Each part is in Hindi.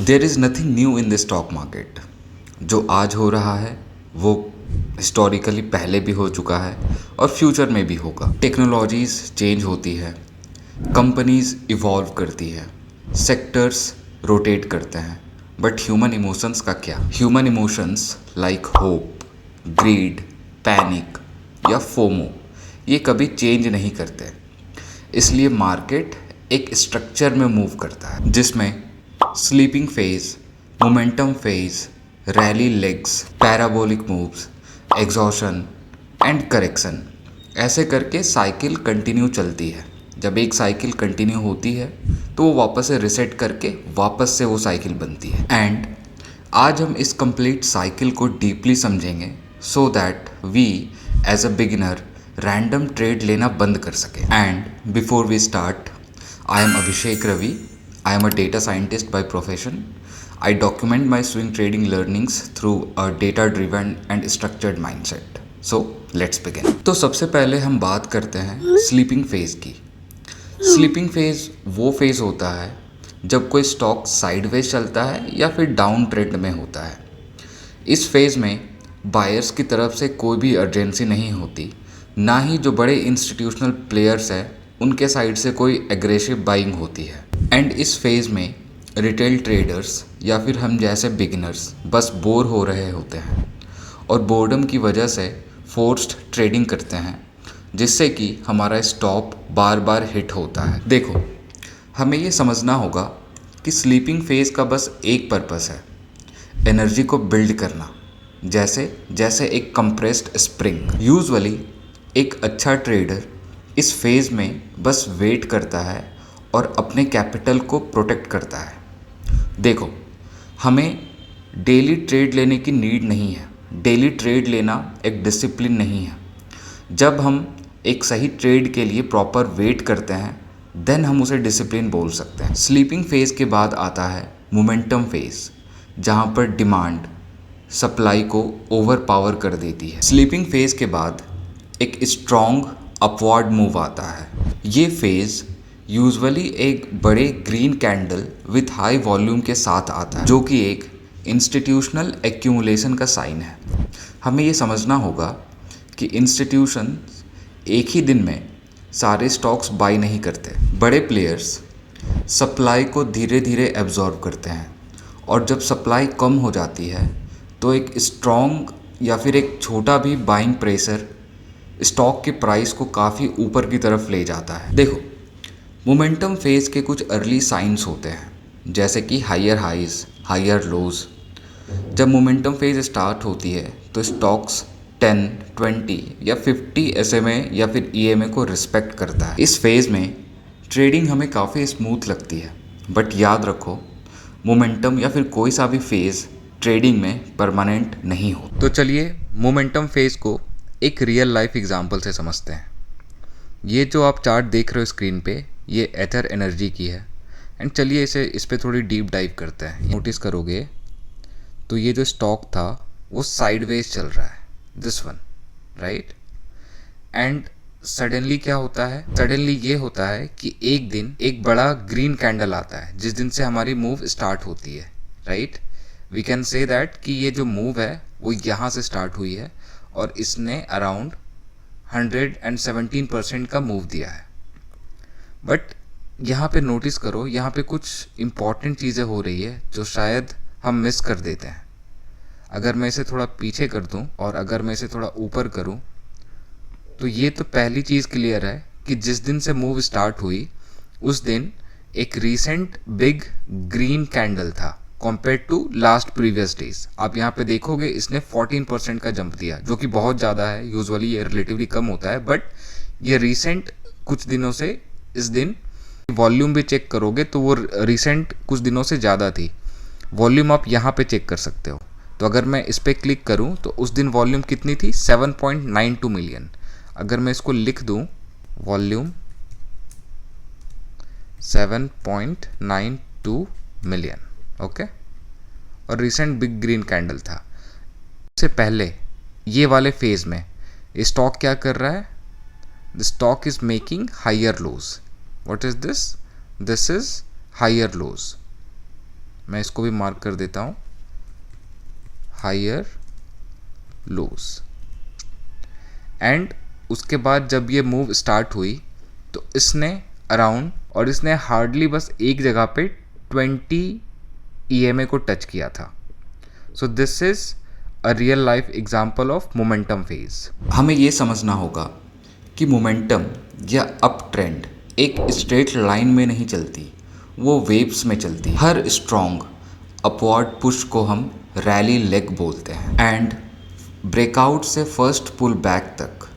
There is nothing new in the stock market. जो आज हो रहा है वो हिस्टोरिकली पहले भी हो चुका है और फ्यूचर में भी होगा। टेक्नोलॉजीज़ चेंज होती है, कंपनीज इवॉल्व करती है, सेक्टर्स रोटेट करते हैं, बट ह्यूमन इमोशंस का क्या? Human emotions like hope, greed, panic या फोमो ये कभी चेंज नहीं करते। इसलिए मार्केट एक स्ट्रक्चर में मूव करता है जिसमें sleeping phase, momentum phase, rally legs, parabolic moves, exhaustion and correction ऐसे करके साइकिल कंटिन्यू चलती है। जब एक साइकिल कंटिन्यू होती है तो वो वापस से रिसेट करके वापस से वो साइकिल बनती है। एंड आज हम इस कंप्लीट साइकिल को डीपली समझेंगे so that we as a beginner random trade लेना बंद कर सके। And before we start, I am Abhishek Ravi. I am a data scientist by profession. I document my swing trading learnings through a data driven and structured mindset. So let's begin. तो सबसे पहले हम बात करते हैं स्लीपिंग फेज की। स्लीपिंग फेज वो फेज होता है जब कोई स्टॉक साइडवेज चलता है या फिर डाउन ट्रेंड में होता है। इस फेज में बायर्स की तरफ से कोई भी अर्जेंसी नहीं होती, ना ही जो बड़े इंस्टीट्यूशनल प्लेयर्स हैं उनके साइड से कोई एग्रेसिव बाइंग होती है। एंड इस फेज़ में रिटेल ट्रेडर्स या फिर हम जैसे बिगिनर्स बस बोर हो रहे होते हैं और बोर्डम की वजह से फोर्स्ड ट्रेडिंग करते हैं, जिससे कि हमारा स्टॉप बार बार हिट होता है। देखो, हमें ये समझना होगा कि स्लीपिंग फेज़ का बस एक पर्पस है, एनर्जी को बिल्ड करना, जैसे एक कंप्रेस्ड स्प्रिंग। यूजुअली एक अच्छा ट्रेडर इस फेज़ में बस वेट करता है और अपने कैपिटल को प्रोटेक्ट करता है। देखो, हमें डेली ट्रेड लेने की नीड नहीं है। डेली ट्रेड लेना एक डिसिप्लिन नहीं है। जब हम एक सही ट्रेड के लिए प्रॉपर वेट करते हैं देन हम उसे डिसिप्लिन बोल सकते हैं। स्लीपिंग फेज़ के बाद आता है मोमेंटम फेज़, जहाँ पर डिमांड सप्लाई को ओवर पावर कर देती है। स्लीपिंग फेज़ के बाद एक स्ट्रॉन्ग अपवर्ड मूव आता है। ये फेज़ यूजुअली एक बड़े green candle with high volume के साथ आता है, जो कि एक इंस्टीट्यूशनल एक्यूमुलेशन का साइन है। हमें ये समझना होगा कि इंस्टीट्यूशन एक ही दिन में सारे स्टॉक्स बाई नहीं करते। बड़े प्लेयर्स सप्लाई को धीरे धीरे एब्जॉर्ब करते हैं और जब सप्लाई कम हो जाती है तो एक स्ट्रॉन्ग या फिर एक छोटा भी बाइंग प्रेशर स्टॉक के प्राइस को काफ़ी ऊपर की तरफ ले जाता है। देखो, मोमेंटम फेज़ के कुछ अर्ली साइंस होते हैं, जैसे कि हायर हाइज, हायर लोज। जब मोमेंटम फेज़ स्टार्ट होती है तो स्टॉक्स 10, 20 या 50 SMA या फिर EMA को रिस्पेक्ट करता है। इस फेज़ में ट्रेडिंग हमें काफ़ी स्मूथ लगती है, बट याद रखो मोमेंटम या फिर कोई सा भी फेज़ ट्रेडिंग में परमानेंट नहीं हो। तो चलिए मोमेंटम फेज़ को एक रियल लाइफ एग्जांपल से समझते हैं। ये जो आप चार्ट देख रहे हो स्क्रीन पे, ये एथर एनर्जी की है। एंड चलिए इस पे थोड़ी डीप डाइव करते हैं। नोटिस करोगे तो ये जो स्टॉक था वो साइडवेज चल रहा है, this one, right. And suddenly क्या होता है? सडनली ये होता है कि एक दिन एक बड़ा ग्रीन कैंडल आता है, जिस दिन से हमारी मूव स्टार्ट होती है, right. We can say that कि ये जो मूव है वो यहाँ से स्टार्ट हुई है और इसने अराउंड 117% का मूव दिया है। बट यहाँ पे नोटिस करो, यहाँ पे कुछ इम्पॉर्टेंट चीज़ें हो रही है जो शायद हम मिस कर देते हैं। अगर मैं इसे थोड़ा पीछे कर दूँ और अगर मैं इसे थोड़ा ऊपर करूँ तो ये तो पहली चीज़ क्लियर है कि जिस दिन से मूव स्टार्ट हुई उस दिन एक रीसेंट बिग ग्रीन कैंडल था compare to last previous days. आप यहाँ पे देखोगे इसने 14% का जंप दिया, जो कि बहुत ज़्यादा है। यूजुअली ये रिलेटिवली कम होता है, बट ये रीसेंट कुछ दिनों से इस दिन वॉल्यूम भी चेक करोगे तो वो रिसेंट कुछ दिनों से ज़्यादा थी। वॉल्यूम आप यहाँ पे चेक कर सकते हो। तो अगर मैं इस पर क्लिक करूँ तो उस दिन वॉल्यूम कितनी थी? 7.92 मिलियन। अगर मैं इसको लिख दूँ वॉल्यूम 7.92 मिलियन, ओके। और रिसेंट बिग ग्रीन कैंडल था। इससे पहले ये वाले फेज में स्टॉक क्या कर रहा है? The stock is making higher lows. What is this? This is higher lows, मैं इसको भी मार्क कर देता हूँ हायर लोस। एंड उसके बाद जब ये मूव स्टार्ट हुई तो इसने अराउंड और इसने हार्डली बस एक जगह पे 20 EMA को टच किया था। सो this is a real life example of momentum phase. हमें ये समझना होगा कि मोमेंटम या अप ट्रेंड एक स्ट्रेट लाइन में नहीं चलती, वो वेव्स में चलती है। हर स्ट्रॉन्ग अपवर्ड पुश को हम रैली लेग बोलते हैं एंड ब्रेकआउट से फर्स्ट पुल बैक तक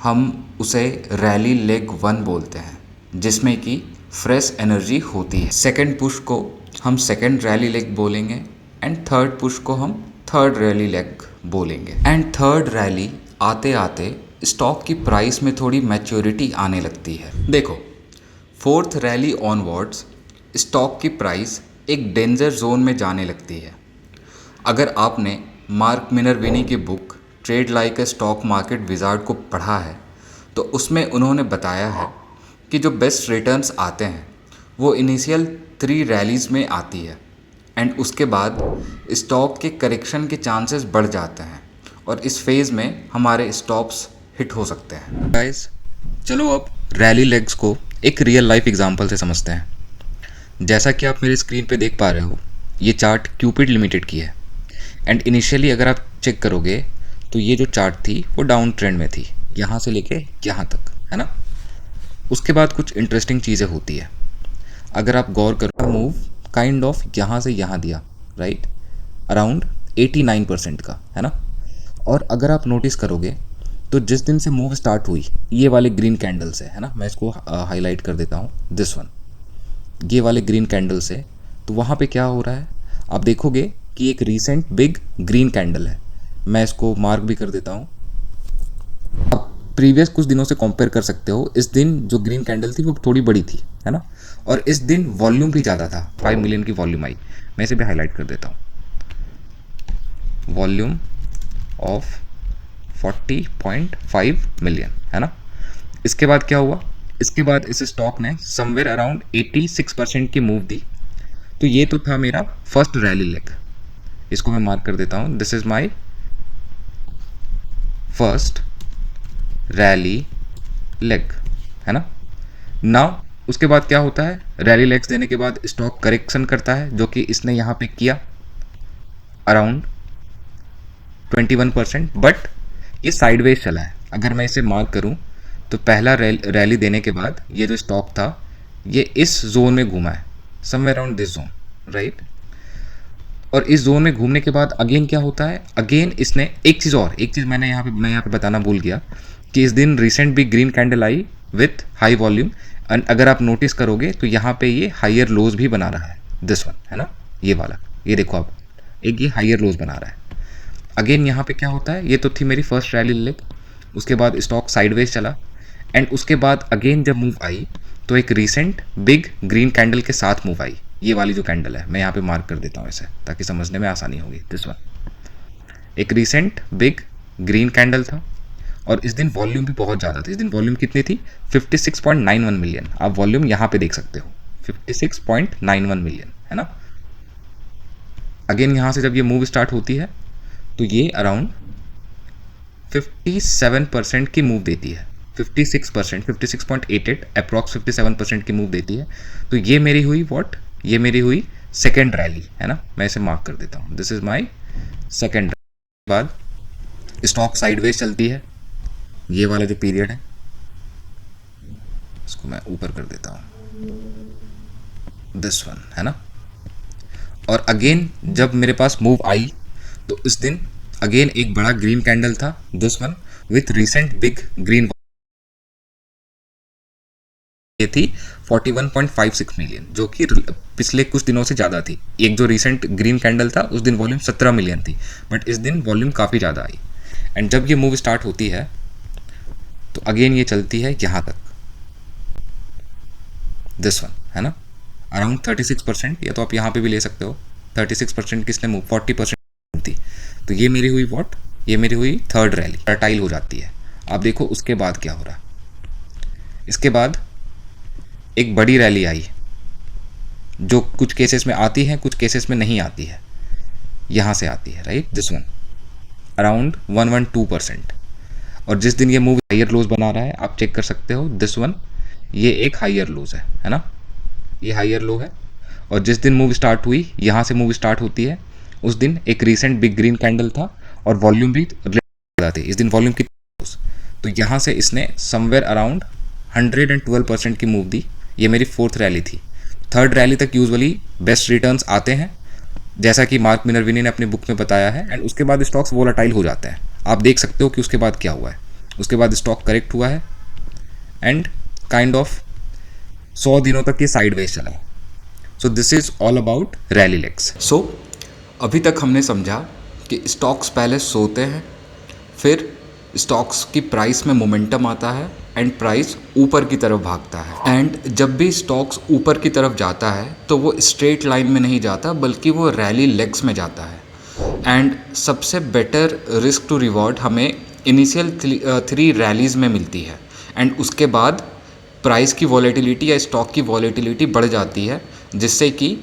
हम उसे रैली लेग 1 बोलते हैं, जिसमें कि फ्रेश एनर्जी होती है। सेकंड पुश को हम सेकंड रैली लेग बोलेंगे एंड थर्ड पुश को हम थर्ड रैली लेग बोलेंगे। एंड थर्ड रैली आते आते स्टॉक की प्राइस में थोड़ी मैच्योरिटी आने लगती है। देखो, फोर्थ रैली ऑनवर्ड्स स्टॉक की प्राइस एक डेंजर जोन में जाने लगती है। अगर आपने मार्क मिनरविनी की book trade like a stock market wizard को पढ़ा है तो उसमें उन्होंने बताया है कि जो बेस्ट रिटर्न्स आते हैं वो इनिशियल 3 रैलीज़ में आती है एंड उसके बाद स्टॉक के करेक्शन के चांसेस बढ़ जाते हैं और इस फेज़ में हमारे स्टॉप्स हिट हो सकते हैं। गाइस, चलो अब रैली लेग्स को एक रियल लाइफ एग्जांपल से समझते हैं। जैसा कि आप मेरे स्क्रीन पे देख पा रहे हो, ये चार्ट क्यूपिड लिमिटेड की है एंड इनिशियली अगर आप चेक करोगे तो ये जो चार्ट थी वो डाउन ट्रेंड में थी, यहाँ से लेके यहाँ तक, है ना। उसके बाद कुछ इंटरेस्टिंग चीज़ें होती है। अगर आप गौर करो, मूव काइंड ऑफ यहाँ से यहाँ दिया, राइट, अराउंड 89% का, है ना। और अगर आप नोटिस करोगे तो जिस दिन से मूव स्टार्ट हुई ये वाले ग्रीन कैंडल से, है ना, मैं इसको हाईलाइट कर देता हूँ, दिस वन, ये वाले ग्रीन कैंडल से, तो वहाँ पे क्या हो रहा है आप देखोगे कि एक रीसेंट बिग ग्रीन कैंडल है। मैं इसको मार्क भी कर देता हूँ। आप प्रीवियस कुछ दिनों से कंपेयर कर सकते हो। इस दिन जो ग्रीन कैंडल थी वो थोड़ी बड़ी थी, है ना, और इस दिन वॉल्यूम भी ज़्यादा था, 5 मिलियन की वॉल्यूम आई। मैं इसे भी हाईलाइट कर देता हूँ, वॉल्यूम ऑफ 40.5 मिलियन, है ना। इसके बाद क्या हुआ, इसके बाद इस स्टॉक ने समवेयर अराउंड 86% की मूव दी। तो ये तो था मेरा फर्स्ट रैली लेग, इसको मैं मार्क कर देता हूँ, this is my first rally leg, है ना। नाउ उसके बाद क्या होता है, रैली लेग्स देने के बाद स्टॉक करेक्शन करता है, जो कि इसने यहाँ पे किया अराउंड 21%, बट ये साइडवेज चला है। अगर मैं इसे मार्क करूं तो पहला रैली देने के बाद ये जो स्टॉक था ये इस जोन में घूमा है, somewhere around this zone, right. और इस जोन में घूमने के बाद अगेन क्या होता है, अगेन इसने एक चीज़ मैं यहाँ पे बताना भूल गया कि इस दिन रिसेंट भी green candle I with high volume and अगर आप नोटिस करोगे तो यहाँ पे ये हायर लोज भी बना रहा है, दिस वन, है ना, ये वाला, ये देखो आप, एक ये हायर लोज बना रहा है। अगेन यहाँ पे क्या होता है, ये तो थी मेरी फर्स्ट रैली लेग, उसके बाद स्टॉक साइडवेज चला एंड उसके बाद अगेन जब मूव आई तो एक रीसेंट बिग ग्रीन कैंडल के साथ मूव आई। ये वाली जो कैंडल है मैं यहाँ पे मार्क कर देता हूँ इसे ताकि समझने में आसानी होगी, दिस वन, एक रीसेंट बिग ग्रीन कैंडल था और इस दिन वॉल्यूम भी बहुत ज़्यादा थी। इस दिन वॉल्यूम कितनी थी, 56.91 मिलियन। आप वॉल्यूम यहाँ पे देख सकते हो, 56.91 मिलियन, है ना। अगेन यहाँ से जब ये मूव स्टार्ट होती है तो ये अराउंड 57% की मूव देती है, 56%, 56.88 अप्रॉक्स 57% की मूव देती है। तो ये मेरी हुई व्हाट, ये मेरी हुई सेकेंड रैली, है ना। मैं इसे मार्क कर देता हूँ, this is my second rally. बाद स्टॉक साइडवेज चलती है, ये वाला जो पीरियड है इसको मैं ऊपर कर देता हूँ, दिस वन, है ना। और अगेन जब मेरे पास मूव आई तो इस दिन अगेन एक बड़ा ग्रीन कैंडल था, this one, with recent big green, ये थी 41.56 मिलियन, जो कि पिछले कुछ दिनों से ज़्यादा थी। एक जो रिसेंट ग्रीन कैंडल था उस दिन वॉल्यूम 17 मिलियन थी, बट इस दिन वॉल्यूम काफ़ी ज़्यादा आई। एंड जब ये मूव स्टार्ट होती है तो अगेन ये चलती है यहाँ तक, दिस वन, है ना, अराउंड 36%, या तो आप यहाँ पे भी ले सकते हो, 36% किसने मूव, 40% थी। तो ये मेरी हुई व्हाट, ये मेरी हुई थर्ड रैली, फर्टाइल हो जाती है। आप देखो उसके बाद क्या हो रहा है, इसके बाद एक बड़ी रैली आई जो कुछ केसेस में आती है, कुछ केसेस में नहीं आती है, यहाँ से आती है, राइट, दिस वन अराउंड 112%। और जिस दिन ये मूव हाइयर लोज बना रहा है, आप चेक कर सकते हो, दिस वन, ये एक हाइयर लोज है ना, ये हाइयर लो है। और जिस दिन मूव स्टार्ट हुई, यहाँ से मूव स्टार्ट होती है, उस दिन एक रीसेंट बिग ग्रीन कैंडल था और वॉल्यूम भी ज़्यादा थी। इस दिन वॉल्यूम कितनी, तो यहाँ से इसने समवेयर अराउंड 112% की मूव दी। ये मेरी फोर्थ रैली थी। थर्ड रैली तक यूजुअली बेस्ट रिटर्न्स आते हैं, जैसा कि मार्क मिनर्विनी ने अपनी बुक में बताया है, एंड उसके बाद स्टॉक्स वोलाटाइल हो जाते हैं। आप देख सकते हो कि उसके बाद क्या हुआ है। उसके बाद स्टॉक करेक्ट हुआ है एंड काइंड ऑफ 100 दिनों तक ये साइडवेज चला है। So this is all about rally legs. So अभी तक हमने समझा कि स्टॉक्स पहले सोते हैं, फिर स्टॉक्स की प्राइस में मोमेंटम आता है एंड प्राइस ऊपर की तरफ भागता है। एंड जब भी स्टॉक्स ऊपर की तरफ जाता है तो वो स्ट्रेट लाइन में नहीं जाता, बल्कि वो रैली लेग्स में जाता है। एंड सबसे बेटर रिस्क टू रिवॉर्ड हमें इनिशियल 3 रैलीज़ में मिलती है, एंड उसके बाद प्राइस की वॉलेटिलिटी या स्टॉक की वॉलेटिलिटी बढ़ जाती है, जिससे कि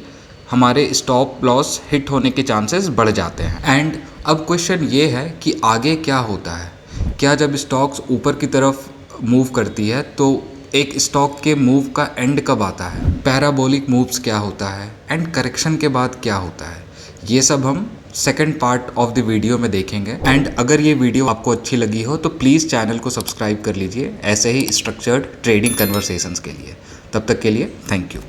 हमारे स्टॉप लॉस हिट होने के चांसेस बढ़ जाते हैं। एंड अब क्वेश्चन ये है कि आगे क्या होता है। क्या जब स्टॉक्स ऊपर की तरफ मूव करती है तो एक स्टॉक के मूव का एंड कब आता है, पैराबोलिक मूव्स क्या होता है, एंड करेक्शन के बाद क्या होता है, ये सब हम second part of the video में देखेंगे। एंड अगर ये वीडियो आपको अच्छी लगी हो तो प्लीज़ चैनल को सब्सक्राइब कर लीजिए, ऐसे ही स्ट्रक्चर्ड ट्रेडिंग कन्वर्सेशंस के लिए। तब तक के लिए थैंक यू।